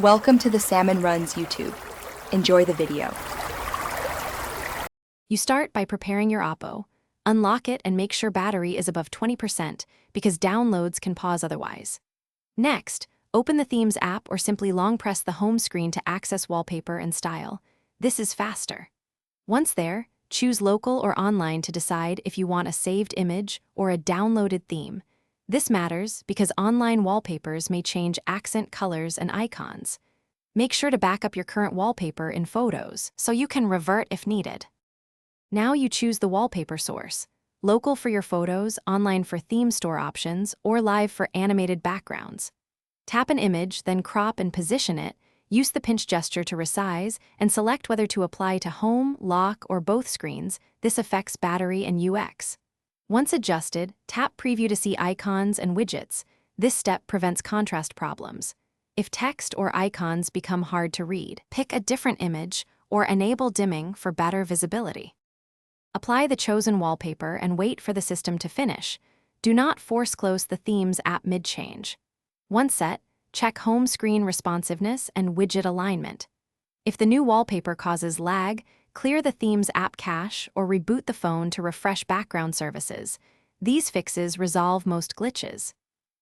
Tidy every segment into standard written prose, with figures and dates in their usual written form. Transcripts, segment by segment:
Welcome to the Salmon Runs YouTube. Enjoy the video. You start by preparing your Oppo. Unlock it and make sure battery is above 20% because downloads can pause otherwise. Next, open the Themes app or simply long press the home screen to access wallpaper and style. This is faster. Once there, choose local or online to decide if you want a saved image or a downloaded theme. This matters because online wallpapers may change accent colors and icons. Make sure to back up your current wallpaper in Photos so you can revert if needed. Now you choose the wallpaper source, local for your photos, online for theme store options, or live for animated backgrounds. Tap an image, then crop and position it. Use the pinch gesture to resize and select whether to apply to home, lock, or both screens. This affects battery and UX. Once adjusted, tap Preview to see icons and widgets. This step prevents contrast problems. If text or icons become hard to read, pick a different image or enable dimming for better visibility. Apply the chosen wallpaper and wait for the system to finish. Do not force close the Themes app mid-change. Once set, check home screen responsiveness and widget alignment. If the new wallpaper causes lag, clear the Themes app cache or reboot the phone to refresh background services. These fixes resolve most glitches.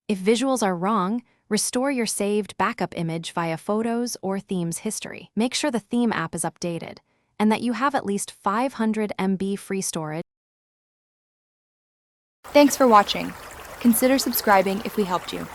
If visuals are wrong, restore your saved backup image via Photos or Themes history. Make sure the theme app is updated and that you have at least 500 MB free storage. Thanks for watching. Consider subscribing if we helped you.